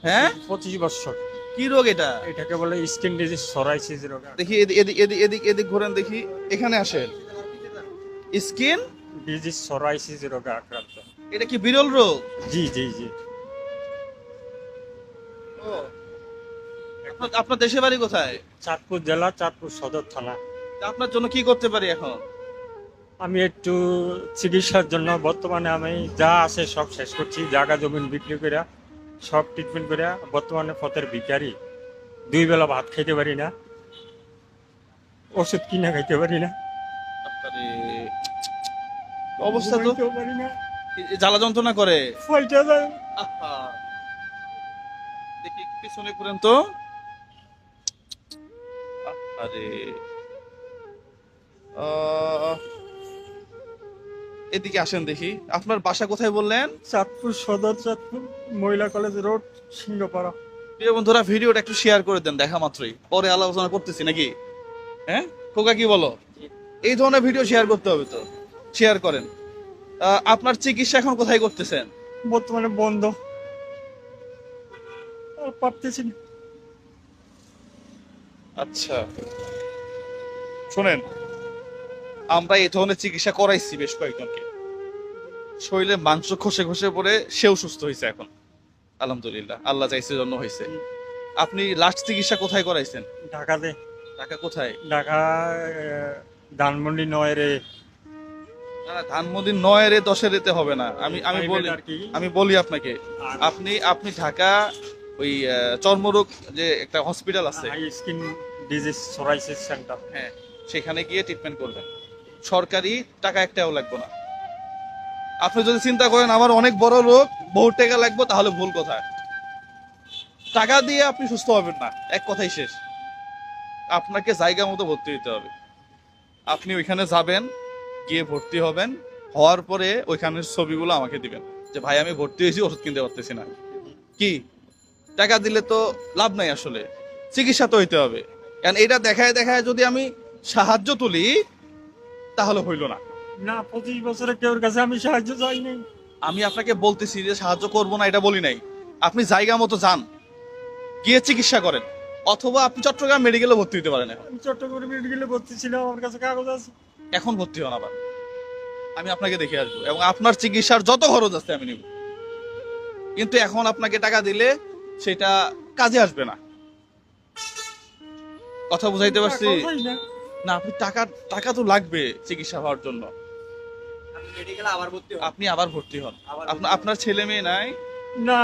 হ্যাঁ 25 বছর। কি রোগ এটা? এটাকে বলে স্কিন ডিজিজ সরাইসিস রোগ। দেখি এদিক এদিক এদিক এদিক এদিক ঘোরেন দেখি, এখানে আসেন। স্কিন ডিজিজ সরাইসিস রোগে আক্রান্ত। এটা কি বিরল রোগ? জি জি জি। ও, আপনার দেশের বাড়ি কোথায়? চাঁদপুর জেলা, চাঁদপুর সদর থানা। তা আপনার জন্য কি করতে পারি এখন? আমি একটু চিকিৎসার জন্য বর্তমানে আমি যা আছে সব শেষ করছি, জায়গা জমিন বিক্রি করে সব ট্রিটমেন্ট করে বর্তমানে পথের ভিখারি। 2 বেলা ভাত খাইতে পারি না, ওষুধ কিনে খাইতে পারি না, আরে, অবস্থা তো ঘুমাইতেও পারি না, জ্বালা যন্ত্রণা করে। ফলটা যায়। আহা, দেখি একটু পিছনে ঘুরেন তো। আরে, এদিকে আসেন দেখি। আপনার বাসা কোথায় বললেন? চাঁদপুর সদর, চাঁদপুর মহিলা কলেজ রোড, সিংহপাড়া। প্রিয় বন্ধুরা, ভিডিওটা একটু শেয়ার করে দেন দেখা মাত্রই, পরে আলোচনা করতেছি নাকি? হ্যাঁ খোকা, কি বলো? এই ধরনের ভিডিও শেয়ার করতে হবে তো, শেয়ার করেন। আপনার চিকিৎসা এখন কোথায় করতেছেন? বর্তমানে বন্ধ, আর পারতেছি না। আচ্ছা, শোনেন, আমরা এই ধরনের চিকিৎসা করাইছি বেশ কয়েকজনকে, শরীরে মাংস খসে খসে পড়ে সেও সুস্থ হয়েছে এখন, আলহামদুলিল্লাহ, আল্লাহ চাইছে জন্য হয়েছে। আপনি লাস্ট চিকিৎসা কোথায় করাইছেন? ঢাকাতে। ঢাকা কোথায়? ঢাকা ধানমন্ডি 9 রে। না না, ধানমন্ডি 9 10 হবে না। আমি আমি বলি, আর কি। আমি বলি আপনাকে, আপনি আপনি ঢাকা ওই চর্মরোগ যে একটা হসপিটাল আছে, high skin disease psoriasis centre. হ্যাঁ, সেখানে গিয়ে ট্রিটমেন্ট করবেন। সরকারি টাকা একটাও লাগবে না। আপনি যদি চিন্তা করেন আমার অনেক বড় রোগ, বহু টাকা লাগবে, তাহলে ভুল কথা। টাকা দিয়ে আপনি সুস্থ হবেন না, এক কথাই শেষ। আপনাকে জায়গা মতো ভর্তি হতে হবে। আপনি ওইখানে যাবেন, গিয়ে ভর্তি হবেন, হওয়ার পরে ওইখানের ছবিগুলো আমাকে দিবেন, যে ভাই আমি ভর্তি হয়েছি, ওষুধ কিনতে পারতেছি না। কি, টাকা দিলে তো লাভ নাই আসলে, চিকিৎসা তো হইতে হবে। কারণ এটা দেখায় দেখায় যদি আমি সাহায্য তুলি, তাহলে হইল না। না, 25 বছরে কেউর কাছে আমি সাহায্য চাই নাই। আমি আপনাকে বলতেছি যে সাহায্য করব না, এটা বলি নাই। আপনি জায়গা মতো যান, গিয়ে চিকিৎসা করেন, অথবা আপনি চট্টগ্রাম মেডিকেলে ভর্তি হতে পারেন। এখন আমি চট্টগ্রাম মেডিকেলে ভর্তি ছিলাম, আমার কাছে কাগজ আছে। এখন ভর্তি হন আবার, আমি আপনাকে দেখে আসবো, এবং আপনার চিকিৎসার যত খরচ আছে আমি নিব। কিন্তু এখন আপনাকে টাকা দিলে সেটা কাজে আসবে না। কথা বুঝাইতে পারছি? কথাই না। না, আপনি টাকা টাকা তো লাগবে চিকিৎসা হওয়ার জন্য। আপনি আবার ভর্তি হন। আপনার ছেলে মেয়ে নাই? না।